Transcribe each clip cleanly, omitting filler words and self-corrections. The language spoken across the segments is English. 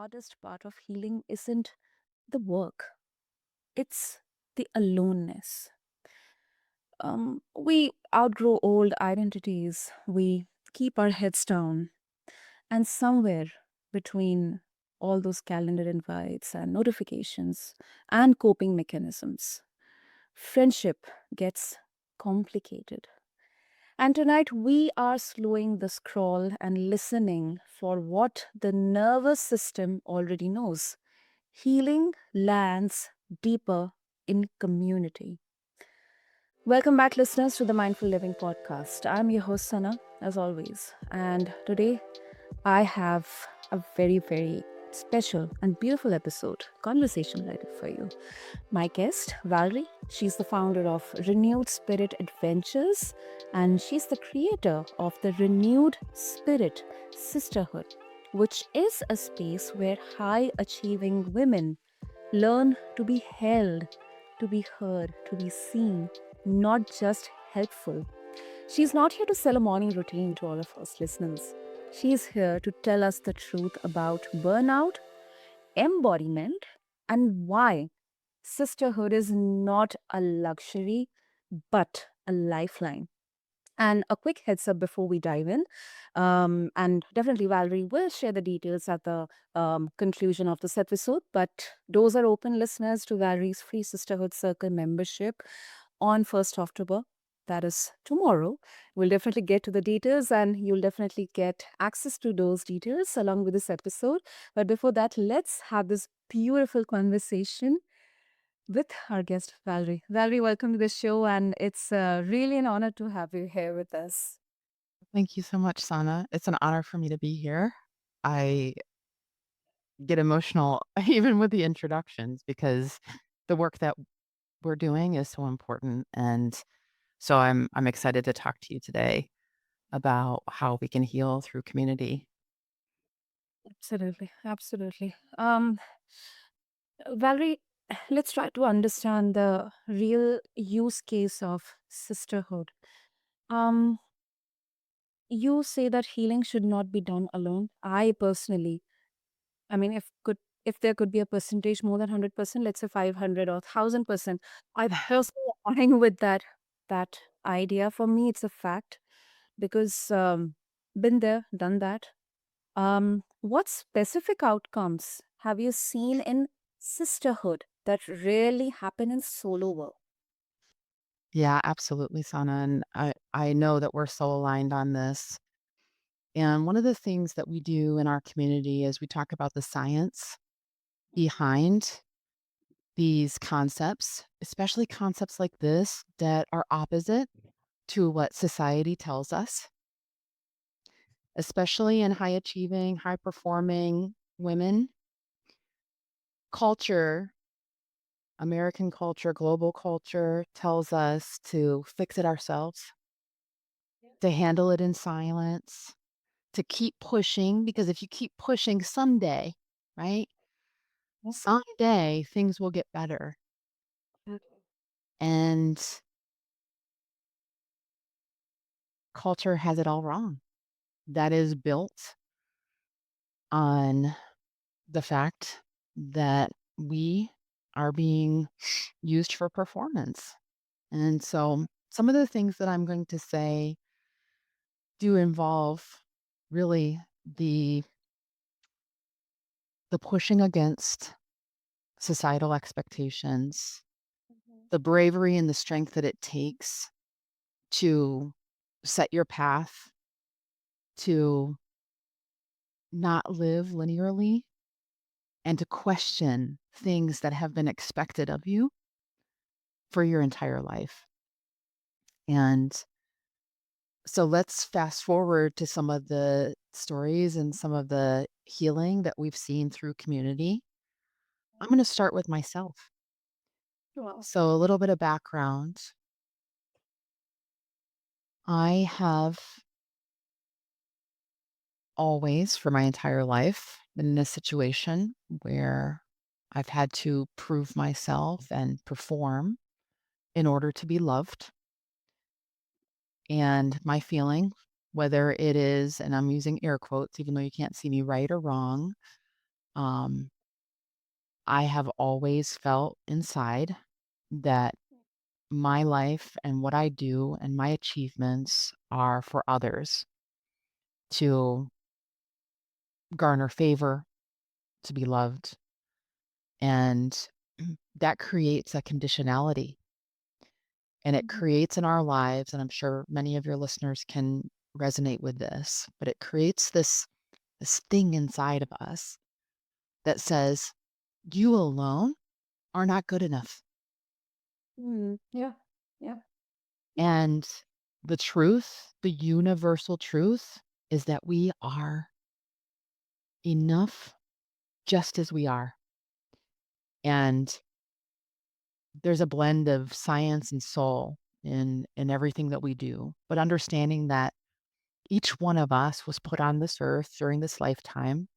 hardest part of healing isn't the work, it's the aloneness. We outgrow old identities, we keep our heads down, and somewhere between all those calendar invites and notifications and coping mechanisms, friendship gets complicated. And tonight we are slowing the scroll and listening for what the nervous system already knows. Healing lands deeper in community. Welcome back, listeners, to the Mindful Living Podcast. I'm your host, Sana, as always. And today I have a very special and beautiful episode, conversation ready for you. My guest, Valerie, she's the founder of Renewed Spirit Adventures, and she's the creator of the Renewed Spirit Sisterhood, which is a space where high achieving women learn to be held, to be heard, to be seen, not just helpful. She's not here to sell a morning routine to all of us listeners. She's here to tell us the truth about burnout, embodiment, and why sisterhood is not a luxury, but a lifeline. And a quick heads up before we dive in. And definitely, Valerie will share the details at the conclusion of this episode. But doors are open, listeners, to Valerie's free Sisterhood Circle membership on 1st October. That is tomorrow. We'll definitely get to the details and you'll definitely get access to those details along with this episode. But before that, let's have this beautiful conversation with our guest, Valerie. Valerie, welcome to the show, and it's really an honor to have you here with us. Thank you so much, Sana. It's an honor for me to be here. I get emotional even with the introductions because the work that we're doing is so important. And so I'm excited to talk to you today about how we can heal through community. Absolutely, absolutely. Valerie, let's try to understand the real use case of sisterhood. Um, you say that healing should not be done alone. I personally, I mean, if there could be a percentage more than 100%, let's say 500 or 1000%, I personally align with that idea. For me, it's a fact because been there, done that. What specific outcomes have you seen in sisterhood that rarely happen in solo work? Yeah, absolutely, Sana. And I know that we're so aligned on this. And one of the things that we do in our community is we talk about the science behind these concepts, especially concepts like this that are opposite to what society tells us, especially in high achieving, high performing women. Culture, American culture, global culture tells us to fix it ourselves, to handle it in silence, to keep pushing, because if you keep pushing someday, right? Someday things will get better. And culture has it all wrong. That is built on the fact that we are being used for performance. And so some of the things that I'm going to say do involve really the the pushing against societal expectations, the bravery and the strength that it takes to set your path, to not live linearly, and to question things that have been expected of you for your entire life. And so let's fast forward to some of the stories and some of the healing that we've seen through community. I'm going to start with myself. Wow. So, a little bit of background. I have always, for my entire life, been in a situation where I've had to prove myself and perform in order to be loved. And my feeling, whether it is, and I'm using air quotes, even though you can't see me, right or wrong, Um, I have always felt inside that my life and what I do and my achievements are for others to garner favor, to be loved. And that creates a conditionality and it Mhm. creates in our lives. And I'm sure many of your listeners can resonate with this, but it creates this thing inside of us that says, you alone are not good enough. Mm, yeah. Yeah. And the truth, the universal truth, is that we are enough just as we are. And there's a blend of science and soul in everything that we do, but understanding that each one of us was put on this earth during this lifetime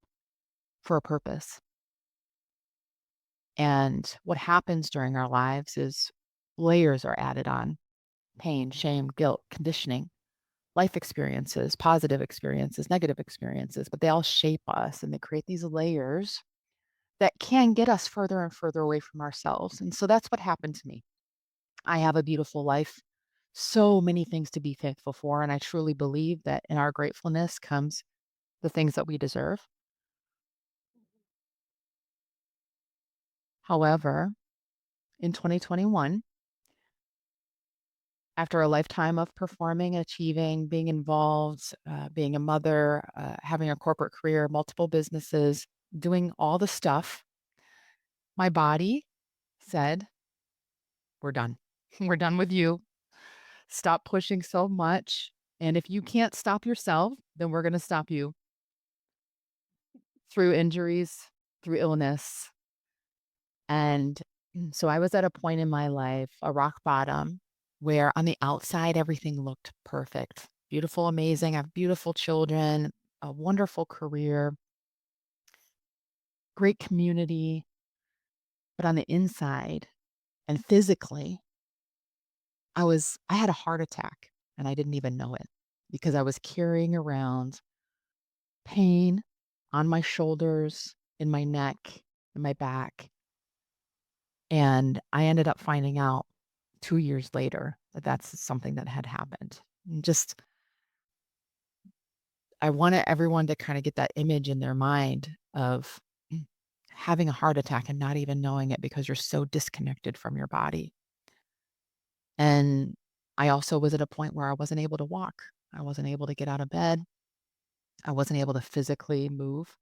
for a purpose. And what happens during our lives is layers are added on: pain, shame, guilt, conditioning, life experiences, positive experiences, negative experiences, but they all shape us and they create these layers that can get us further and further away from ourselves. And so that's what happened to me. I have a beautiful life, so many things to be thankful for. And I truly believe that in our gratefulness comes the things that we deserve. However, in 2021, after a lifetime of performing, achieving, being involved, being a mother, having a corporate career, multiple businesses, doing all the stuff, my body said, we're done. We're done with you. Stop pushing so much. And if you can't stop yourself, then we're going to stop you through injuries, through illness. And so I was at a point in my life, a rock bottom, where on the outside, everything looked perfect, beautiful, amazing. I have beautiful children, a wonderful career, great community. But on the inside and physically, I had a heart attack and I didn't even know it because I was carrying around pain on my shoulders, in my neck, in my back. And I ended up finding out 2 years later that that's something that had happened. And just I wanted everyone to kinda get that image in their mind of having a heart attack and not even knowing it because you're so disconnected from your body. And I also was at a point where I wasn't able to walk. I wasn't able to get out of bed. I wasn't able to physically move.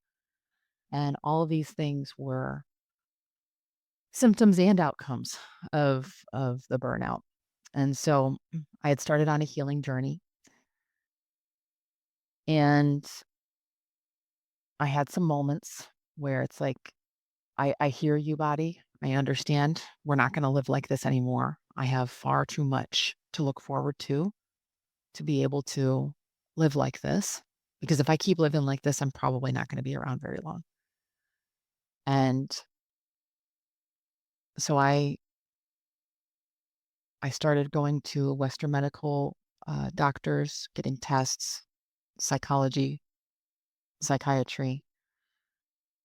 And all of these things were symptoms and outcomes of the burnout. And so I had started on a healing journey and I had some moments where it's like, I hear you, body. I understand. We're not going to live like this anymore. I have far too much to look forward to be able to live like this. Because if I keep living like this, I'm probably not going to be around very long. And so I started going to Western medical doctors, getting tests, psychology, psychiatry,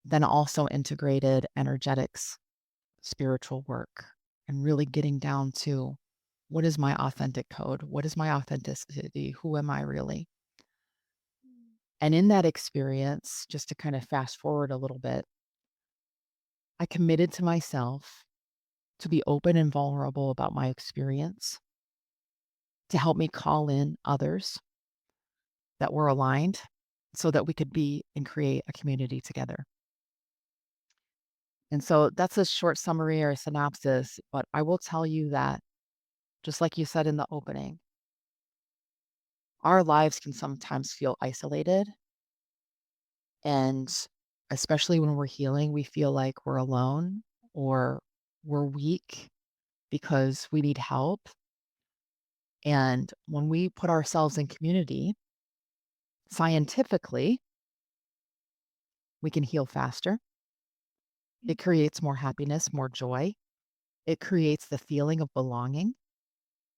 then also integrated energetics, spiritual work, and really getting down to what is my authentic code? What is my authenticity? Who am I really? And in that experience, just to kind of fast forward a little bit, I committed to myself to be open and vulnerable about my experience, to help me call in others that were aligned so that we could be and create a community together. And so that's a short summary or a synopsis, but I will tell you that, just like you said in the opening, our lives can sometimes feel isolated. And especially when we're healing, we feel like we're alone or we're weak because we need help. And when we put ourselves in community, scientifically, we can heal faster. It creates more happiness, more joy. It creates the feeling of belonging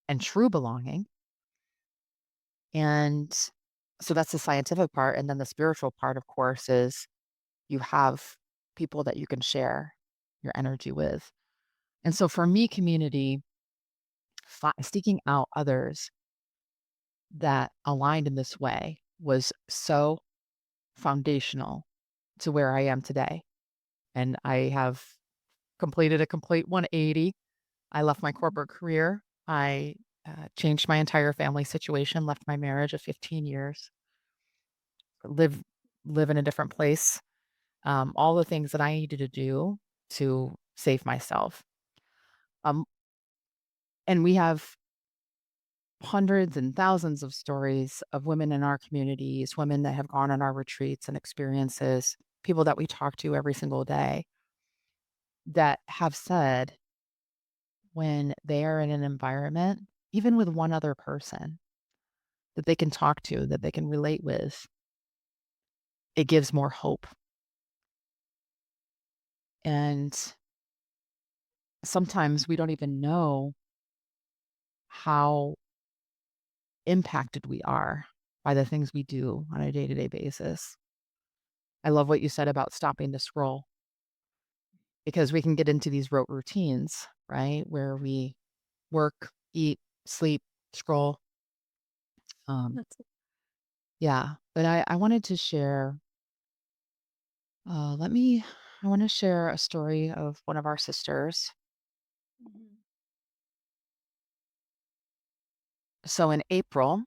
and true belonging. And so that's the scientific part. And then the spiritual part, of course, is you have people that you can share your energy with. And so for me, community, seeking out others that aligned in this way was so foundational to where I am today. And I have completed a complete 180. I left my corporate career. I changed my entire family situation, left my marriage of 15 years, live live in a different place. All the things that I needed to do to save myself. Um, and we have hundreds and thousands of stories of women in our communities, women that have gone on our retreats and experiences, people that we talk to every single day that have said when they are in an environment, even with one other person that they can talk to, that they can relate with, it gives more hope. And sometimes we don't even know how impacted we are by the things we do on a day to day basis. I love what you said about stopping to scroll because we can get into these rote routines, right? Where we work, eat, sleep, scroll. Um, That's it. yeah. But I wanted to share, let me, I want to share a story of one of our sisters. Mhm. So in April,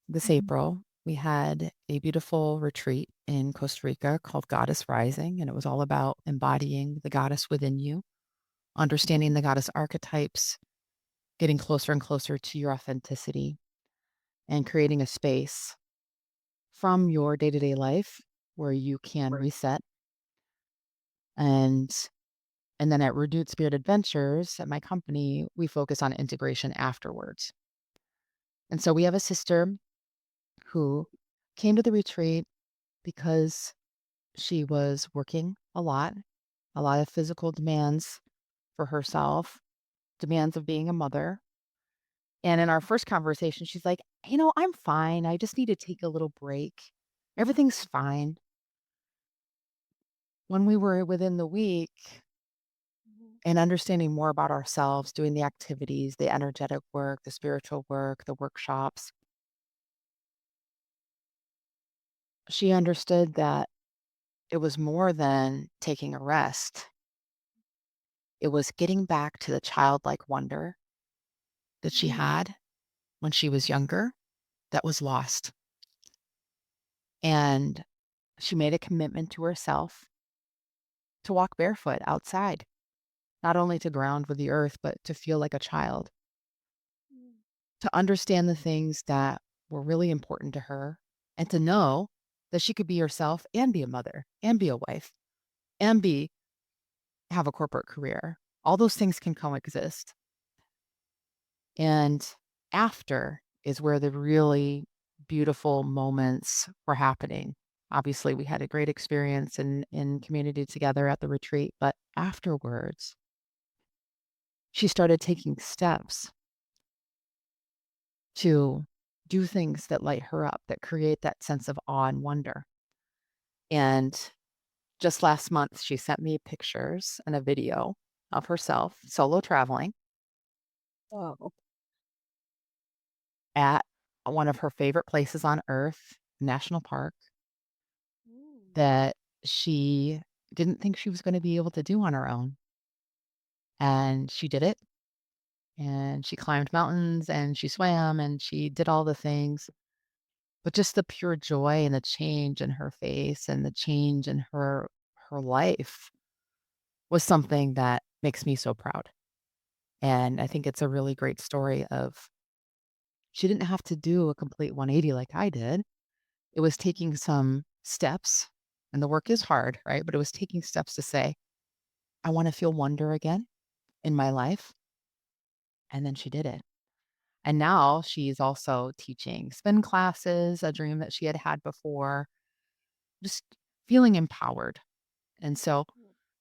this Mhm. April, we had a beautiful retreat in Costa Rica called Goddess Rising, and it was all about embodying the goddess within you, understanding the goddess archetypes, getting closer and closer to your authenticity, and creating a space from your day to day life where you can reset. And and then at Renewed Spirit Adventures at my company, we focus on integration afterwards. And so we have a sister who came to the retreat because she was working a lot of physical demands for herself, demands of being a mother. And in our first conversation, she's like, I'm fine. I just need to take a little break. Everything's fine. When we were within the week Mhm. and understanding more about ourselves, doing the activities, the energetic work, the spiritual work, the workshops, she understood that it was more than taking a rest. It was getting back to the childlike wonder that she Mhm. had when she was younger that was lost. And she made a commitment to herself to walk barefoot outside, not only to ground with the earth, but to feel like a child, Mhm. to understand the things that were really important to her, and to know that she could be herself and be a mother and be a wife and be have a corporate career. All those things can coexist. And after is where the really beautiful moments were happening. Obviously, we had a great experience in community together at the retreat, but afterwards, she started taking steps to do things that light her up, that create that sense of awe and wonder. And just last month, she sent me pictures and a video of herself solo traveling Wow. at one of her favorite places on earth, national park, Mm. that she didn't think she was going to be able to do on her own. And she did it. And she climbed mountains and she swam and she did all the things. But just the pure joy and the change in her face and the change in her life was something that makes me so proud. And I think it's a really great story of she didn't have to do a complete 180 like I did. It was taking some steps, and the work is hard, right? But it was taking steps to say, I want to feel wonder again in my life. And then she did it. And now she's also teaching spin classes, a dream that she had had before, just feeling empowered. And so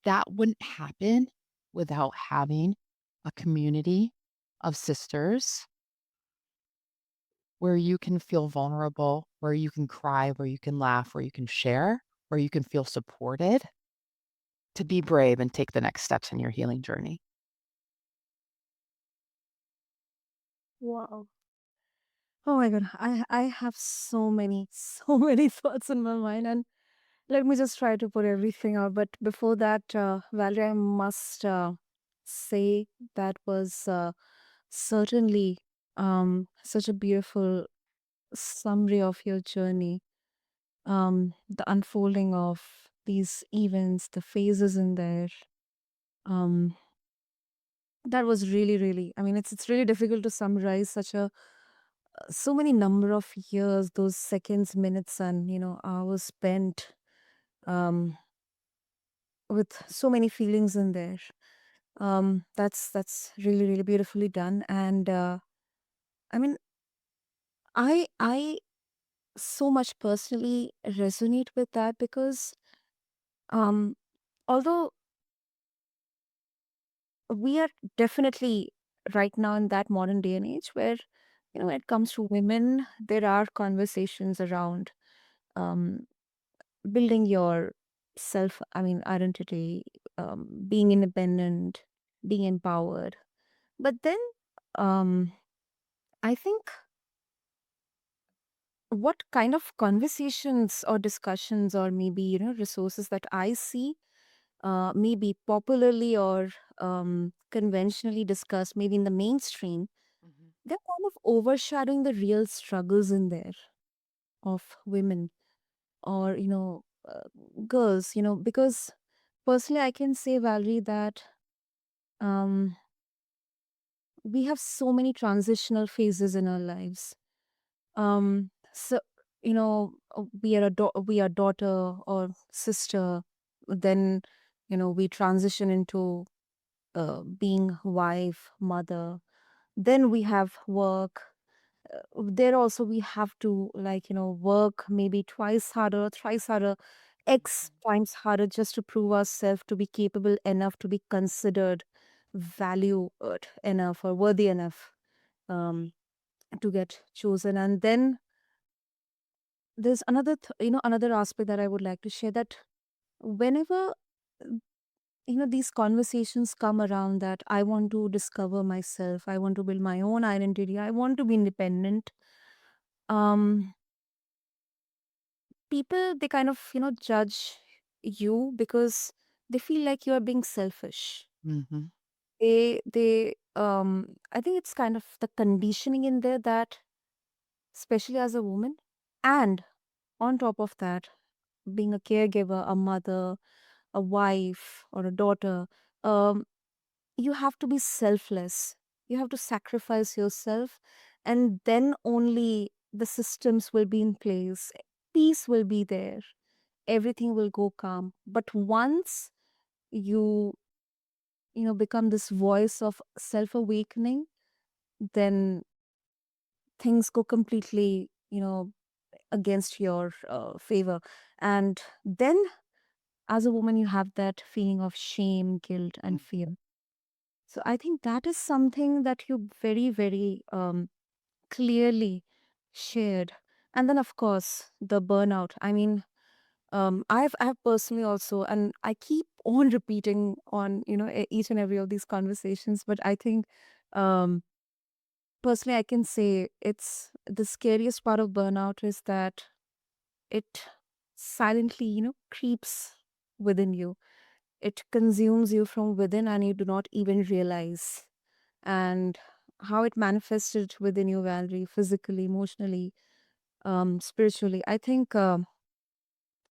that wouldn't happen without having a community of sisters where you can feel vulnerable, where you can cry, where you can laugh, where you can share, where you can feel supported. to be brave and take the next steps in your healing journey. Wow. Oh my god, I have so many so many thoughts in my mind, and let me just try to put everything out. But before that, Valerie, I must say that was certainly such a beautiful summary of your journey. The unfolding of these events, the phases in there. Um, that was really, really. I mean, it's really difficult to summarize such a so many number of years, those seconds, minutes, and hours spent um, with so many feelings in there. That's really, really beautifully done. And I mean, I so much personally resonate with that because um, although we are definitely right now in that modern day and age where when it comes to women, there are conversations around um, building your self, I mean, identity, being independent, being empowered. But then um, I think what kind of conversations or discussions or maybe resources that I see maybe popularly or conventionally discussed maybe in the mainstream, Mhm, they're kind of overshadowing the real struggles in there of women or girls, because personally I can say, Valerie, that um, we have so many transitional phases in our lives. So we are we are daughter or sister, then we transition into being wife, mother, then we have work. There also we have to work maybe twice harder, thrice harder, x mhm, times harder just to prove ourselves to be capable enough to be considered valued enough or worthy enough um, to get chosen. And then there's another another aspect that I would like to share, that whenever these conversations come around that I want to discover myself, I want to build my own identity, I want to be independent, um people, they kind of judge you because they feel like you are being selfish. mhm, They I think it's kind of the conditioning in there, that especially as a woman, and on top of that, being a caregiver, a mother, a wife, or a daughter, um, you have to be selfless. You have to sacrifice yourself, and then only the systems will be in place. Peace will be there. Everything will go calm. But once you, become this voice of self awakening, then things go completely, against your favor. And then as a woman, you have that feeling of shame, guilt, and mhm, fear. So I think that is something that you very, very clearly shared. And then, of course, the burnout. I mean, I've personally also, and I keep on repeating on each and every of these conversations. But I think um, personally, I can say it's the scariest part of burnout is that it silently creeps within you. It consumes you from within, and you do not even realize. And how it manifested within you, Valerie, physically, emotionally, spiritually. I think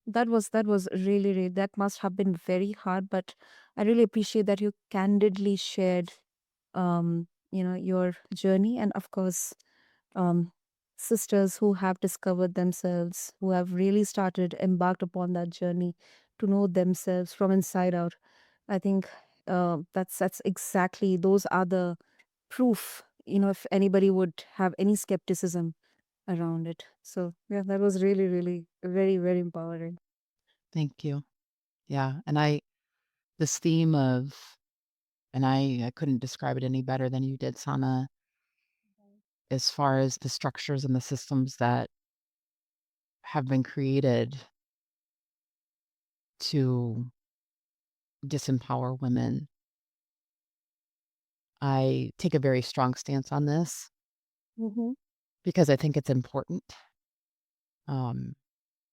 that was really, really, that must have been very hard. But I really appreciate that you candidly shared, your journey, and of course, um, sisters who have discovered themselves, who have really started embarked upon that journey to know themselves from inside out. I think that's exactly, those are the proof, if anybody would have any skepticism around it. So yeah, that was really, really very, very empowering. thank you. Yeah, and I this theme of and I couldn't describe it any better than you did, Sana, as far as the structures and the systems that have been created to disempower women. I take a very strong stance on this Mhm. because I think it's important. Um,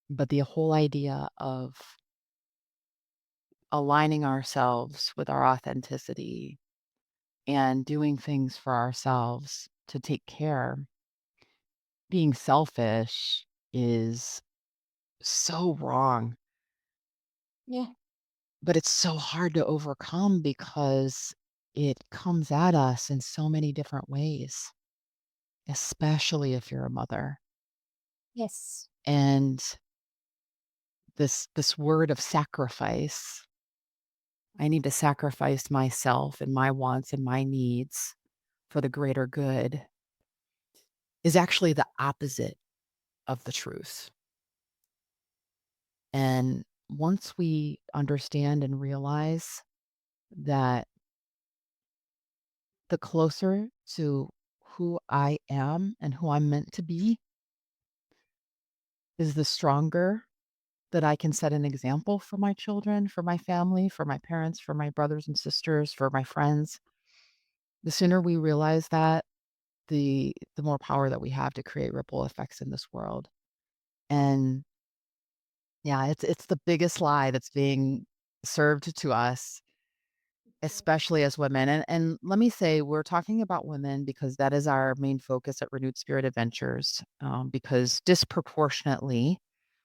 but the whole idea of aligning ourselves with our authenticity and doing things for ourselves to take care, being selfish is so wrong, Yeah. but it's so hard to overcome because it comes at us in so many different ways, especially if you're a mother. Yes. And this word of sacrifice, I need to sacrifice myself and my wants and my needs for the greater good, is actually the opposite of the truth. And once we understand and realize that the closer to who I am and who I'm meant to be is the stronger that I can set an example for my children, for my family, for my parents, for my brothers and sisters, for my friends. The sooner we realize that, the more power that we have to create ripple effects in this world. And yeah, it's the biggest lie that's being served to us, especially as women. And let me say, we're talking about women because that is our main focus at Renewed Spirit Adventures, because disproportionately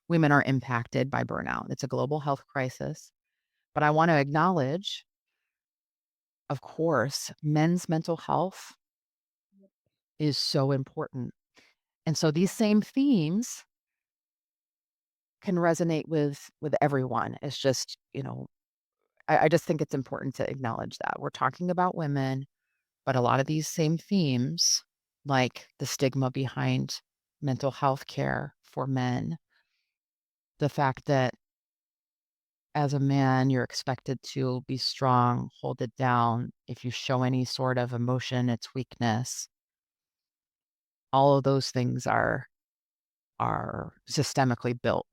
women are impacted by burnout. It's a global health crisis. But I want to acknowledge, of course, men's mental health is so important. And so these same themes can resonate with everyone. It's just, I just think it's important to acknowledge that. We're talking about women, but a lot of these same themes, like the stigma behind mental health care for men, the fact that as a man, you're expected to be strong, hold it down. If you show any sort of emotion, it's weakness. All of those things are systemically built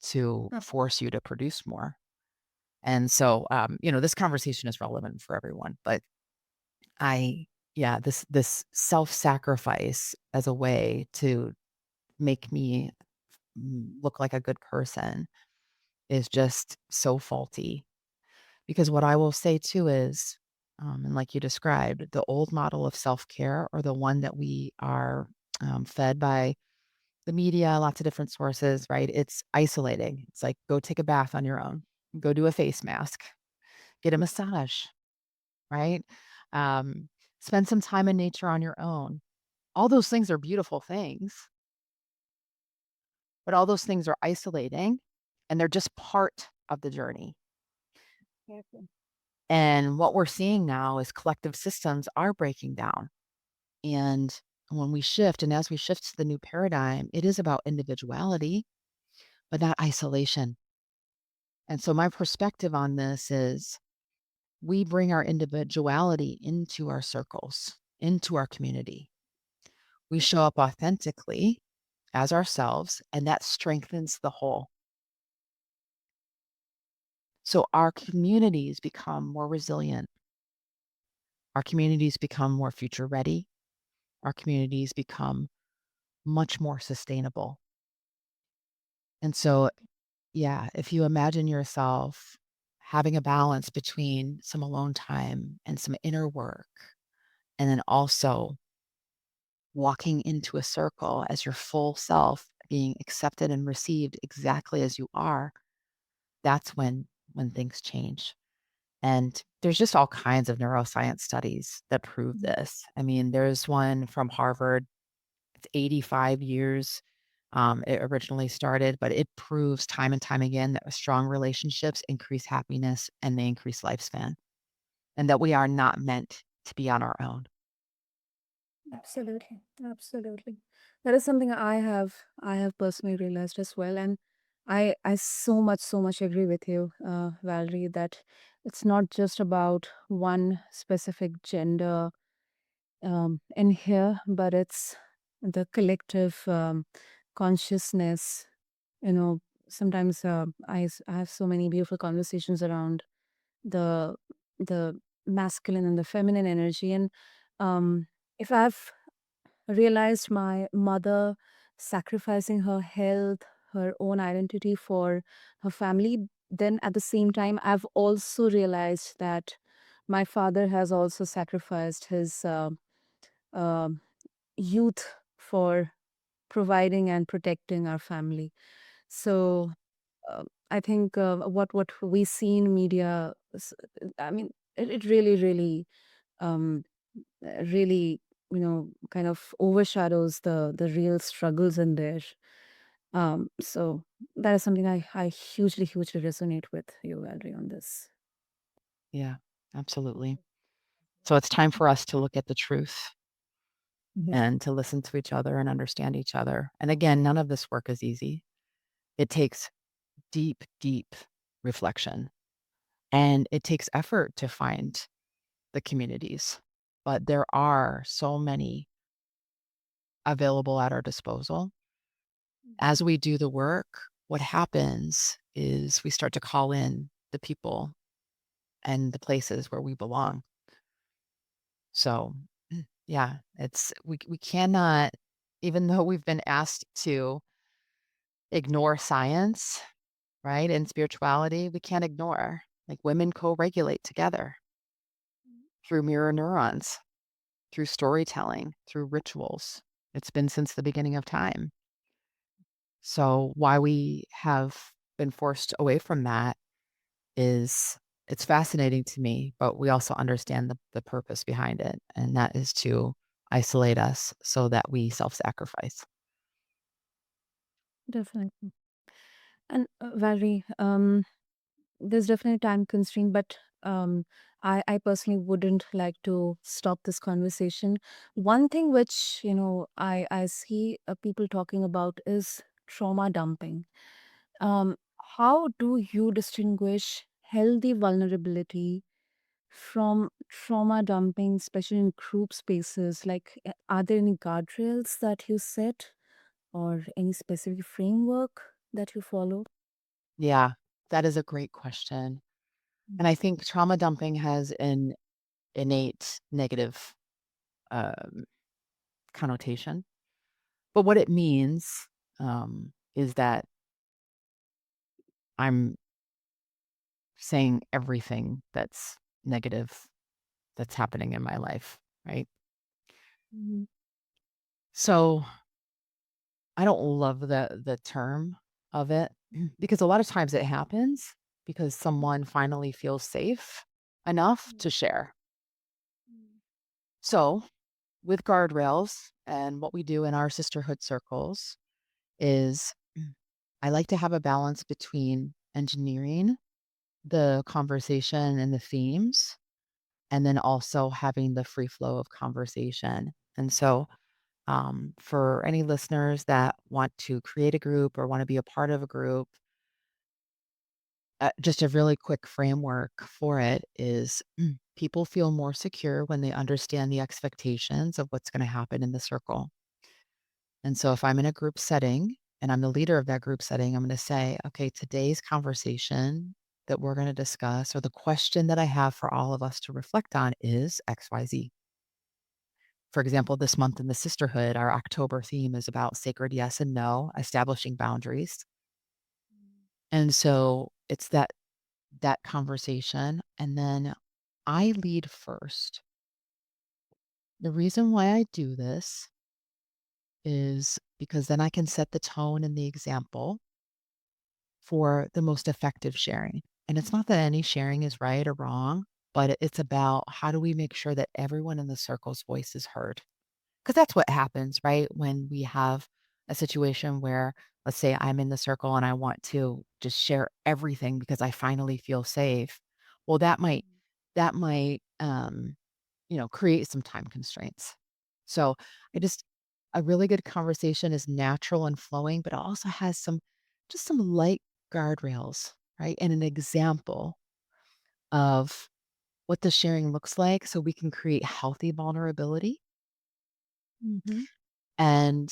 to force you to produce more. And so, this conversation is relevant for everyone, but I, yeah, this self-sacrifice as a way to make me look like a good person is just so faulty. Because what I will say too is, and like you described, the old model of self-care or the one that we are fed by the media, lots of different sources, right? It's isolating. It's like, go take a bath on your own, go do a face mask, get a massage, right? Um, Spend some time in nature on your own. All those things are beautiful things, but all those things are isolating and they're just part of the journey. Yes. And what we're seeing now is collective systems are breaking down. And when we shift, and as we shift to the new paradigm, it is about individuality, but not isolation. And so my perspective on this is we bring our individuality into our circles, into our community. We show up authentically as ourselves, and that strengthens the whole. So our communities become more resilient. Our communities become more future ready. Our communities become much more sustainable. And so, yeah, if you imagine yourself having a balance between some alone time and some inner work, and then also walking into a circle as your full self, being accepted and received exactly as you are, that's when things change. And there's just all kinds of neuroscience studies that prove this. I mean, there's one from Harvard. It's 85 years. It originally started, but it proves time and time again that strong relationships increase happiness and they increase lifespan, and that we are not meant to be on our own. Absolutely. Absolutely. That is something I have personally realized as well. And I so much agree with you, Valerie, that it's not just about one specific gender in here, but it's the collective consciousness, you know. sometimes I have so many beautiful conversations around the the masculine and the feminine energy, and um, if I've realized my mother sacrificing her health, her own identity for her family, then at the same time, I've also realized that my father has also sacrificed his um youth for providing and protecting our family. So I think what we see in media, I mean, it really, really, um, really, kind of overshadows the real struggles in there. So that is something I hugely, hugely resonate with you, Valerie, on this. Yeah, absolutely. So it's time for us to look at the truth Yeah, and to listen to each other and understand each other. And again, none of this work is easy. It takes deep, deep reflection and it takes effort to find the communities. But there are so many available at our disposal. As we do the work, what happens is we start to call in the people and the places where we belong. So, yeah, it's we cannot, even though we've been asked to ignore science, right, and spirituality, we can't ignore. Like women co-regulate together through mirror neurons, through storytelling, through rituals. It's been since the beginning of time. So why we have been forced away from that is it's fascinating to me, but we also understand the purpose behind it, and that is to isolate us so that we self-sacrifice. definitely. And Valerie, there's definitely time constraint, but I personally wouldn't like to stop this conversation. One thing which I see people talking about is trauma dumping. Um, how do you distinguish healthy vulnerability from trauma dumping, especially in group spaces? Like, are there any guardrails that you set, or any specific framework that you follow? Yeah, that is a great question, and I think trauma dumping has an innate negative, um, connotation, but what it means, is that I'm saying everything that's negative that's happening in my life, right? Mhm. So I don't love the term of it because a lot of times it happens because someone finally feels safe enough to share. So, with guardrails and what we do in our sisterhood circles is I like to have a balance between engineering the conversation and the themes and then also having the free flow of conversation. And so, for any listeners that want to create a group or want to be a part of a group, just a really quick framework for it is people feel more secure when they understand the expectations of what's going to happen in the circle. And so, if I'm in a group setting and I'm the leader of that group setting, I'm going to say, okay, today's conversation that we're going to discuss, or the question that I have for all of us to reflect on is XYZ. For example, this month in the sisterhood, our October theme is about sacred yes and no, establishing boundaries. And so it's that conversation. And then I lead first. The reason why I do this is because then I can set the tone and the example for the most effective sharing. And it's not that any sharing is right or wrong, but it's about how do we make sure that everyone in the circle's voice is heard? Because that's what happens, right? When we have a situation where, let's say I'm in the circle and I want to just share everything because I finally feel safe. Well, that might create some time constraints. So I just a really good conversation is natural and flowing, but it also has some light guardrails, right? And an example of what the sharing looks like so we can create healthy vulnerability. Mhm. And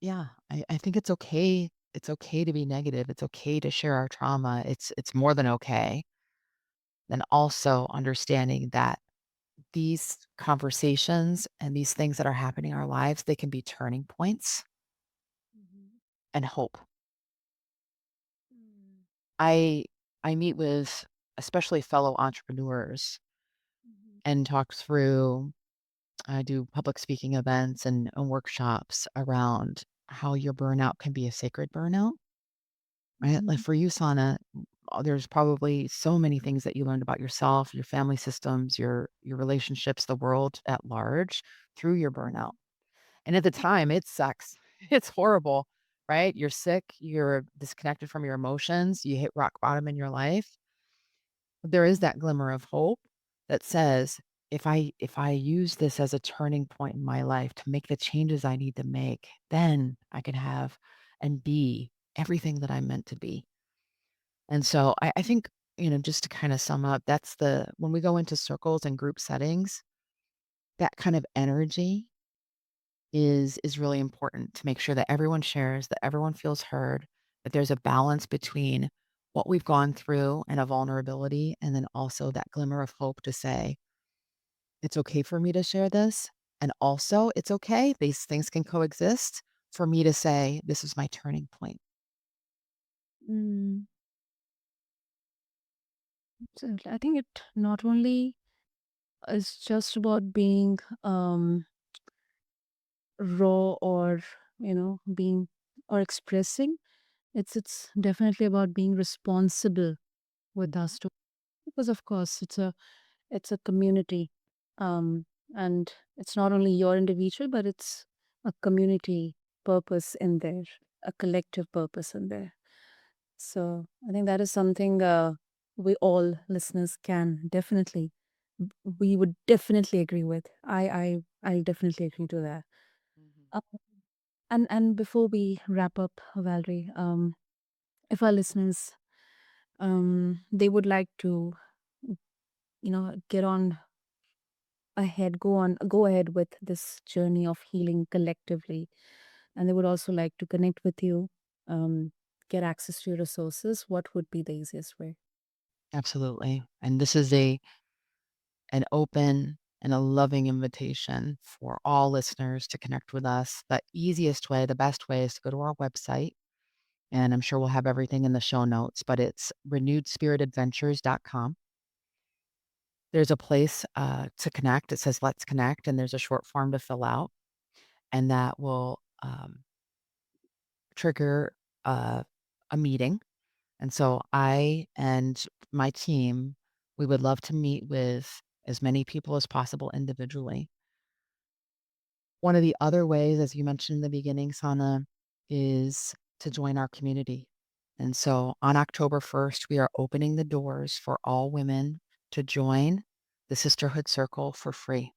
yeah, I think it's okay. it's okay to be negative. It's okay to share our trauma. It's more than okay. Then also understanding that these conversations and these things that are happening in our lives, they can be turning points Mhm. and hope. Mm. I I meet with especially fellow entrepreneurs Mhm. and talk through I do public speaking events and workshops around how your burnout can be a sacred burnout, right? Like Mhm. for you, Sana, there's probably so many things that you learned about yourself, your family systems, your relationships, the world at large through your burnout. Mhm. And at the time, it sucks. It's horrible, right? You're sick, you're disconnected from your emotions, you hit rock bottom in your life. There is that glimmer of hope that says, if I use this as a turning point in my life to make the changes I need to make, then I can have and be everything that I'm meant to be. And so I think, just to kind of sum up, that's the when we go into circles and group settings, that kind of energy is really important to make sure that everyone shares, that everyone feels heard, that there's a balance between what we've gone through and a vulnerability, and then also that glimmer of hope to say, it's okay for me to share this. And also, it's okay. These things can coexist for me to say, this is my turning point. Mm. Absolutely. I think it not only is just about being raw or being or expressing. It's definitely about being responsible with Mhm. us too, because of course it's a community, um, and it's not only your individual, but it's a community purpose in there, a collective purpose in there. So I think that is something we all listeners can definitely, we would definitely agree with. I definitely agree to that. Mhm. Uh, and before we wrap up, Valerie, if our listeners they would like to get on ahead, go ahead with this journey of healing collectively, and they would also like to connect with you, um, get access to your resources, what would be the easiest way? Absolutely. And this is an open and a loving invitation for all listeners to connect with us. The easiest way, the best way is to go to our website. And I'm sure we'll have everything in the show notes, but it's renewedspiritadventures.com. There's a place to connect. It says let's connect, and there's a short form to fill out, and that will trigger uh, a meeting. And so I and my team, we would love to meet with as many people as possible individually. One of the other ways, as you mentioned in the beginning, Sana, is to join our community. And so on October 1st, we are opening the doors for all women to join the Sisterhood Circle for free.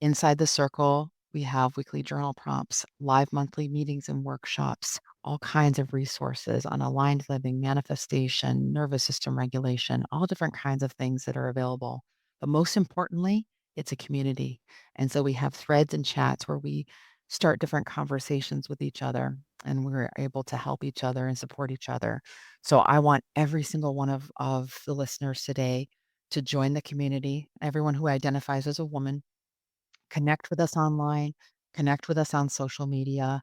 Inside the circle, we have weekly journal prompts, live monthly meetings and workshops, all kinds of resources on aligned living, manifestation, nervous system regulation, all different kinds of things that are available. But most importantly, it's a community. And so we have threads and chats where we start different conversations with each other and we're able to help each other and support each other. So I want every single one of the listeners today to join the community, everyone who identifies as a woman, connect with us online, connect with us on social media,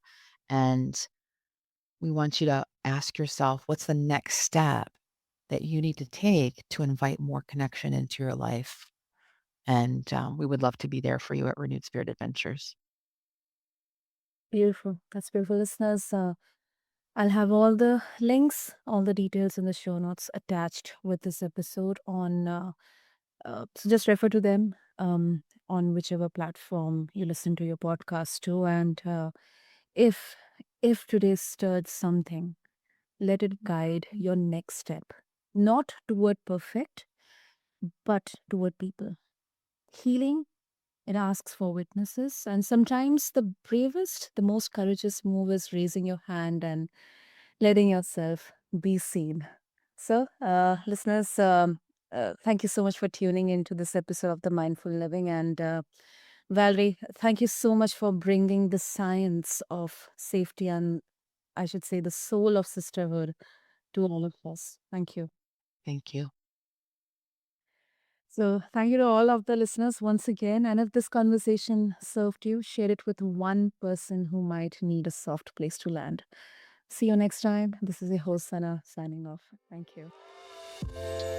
and we want you to ask yourself, what's the next step that you need to take to invite more connection into your life? And we would love to be there for you at Renewed Spirit Adventures. Beautiful. That's beautiful, listeners. I'll have all the links, all the details in the show notes attached with this episode on. So just refer to them on whichever platform you listen to your podcast to. And if if today stirred something, let it guide your next step, not toward perfect, but toward people. Healing, it asks for witnesses, and sometimes the bravest, the most courageous move is raising your hand and letting yourself be seen. So, listeners, thank you so much for tuning into this episode of the Mindful Living. And Valerie, thank you so much for bringing the science of safety and I should say, the soul of sisterhood to all of us. Thank you. Thank you. So, thank you to all of the listeners once again. And if this conversation served you, share it with one person who might need a soft place to land. See you next time. This is your host, Sana, signing off. Thank you.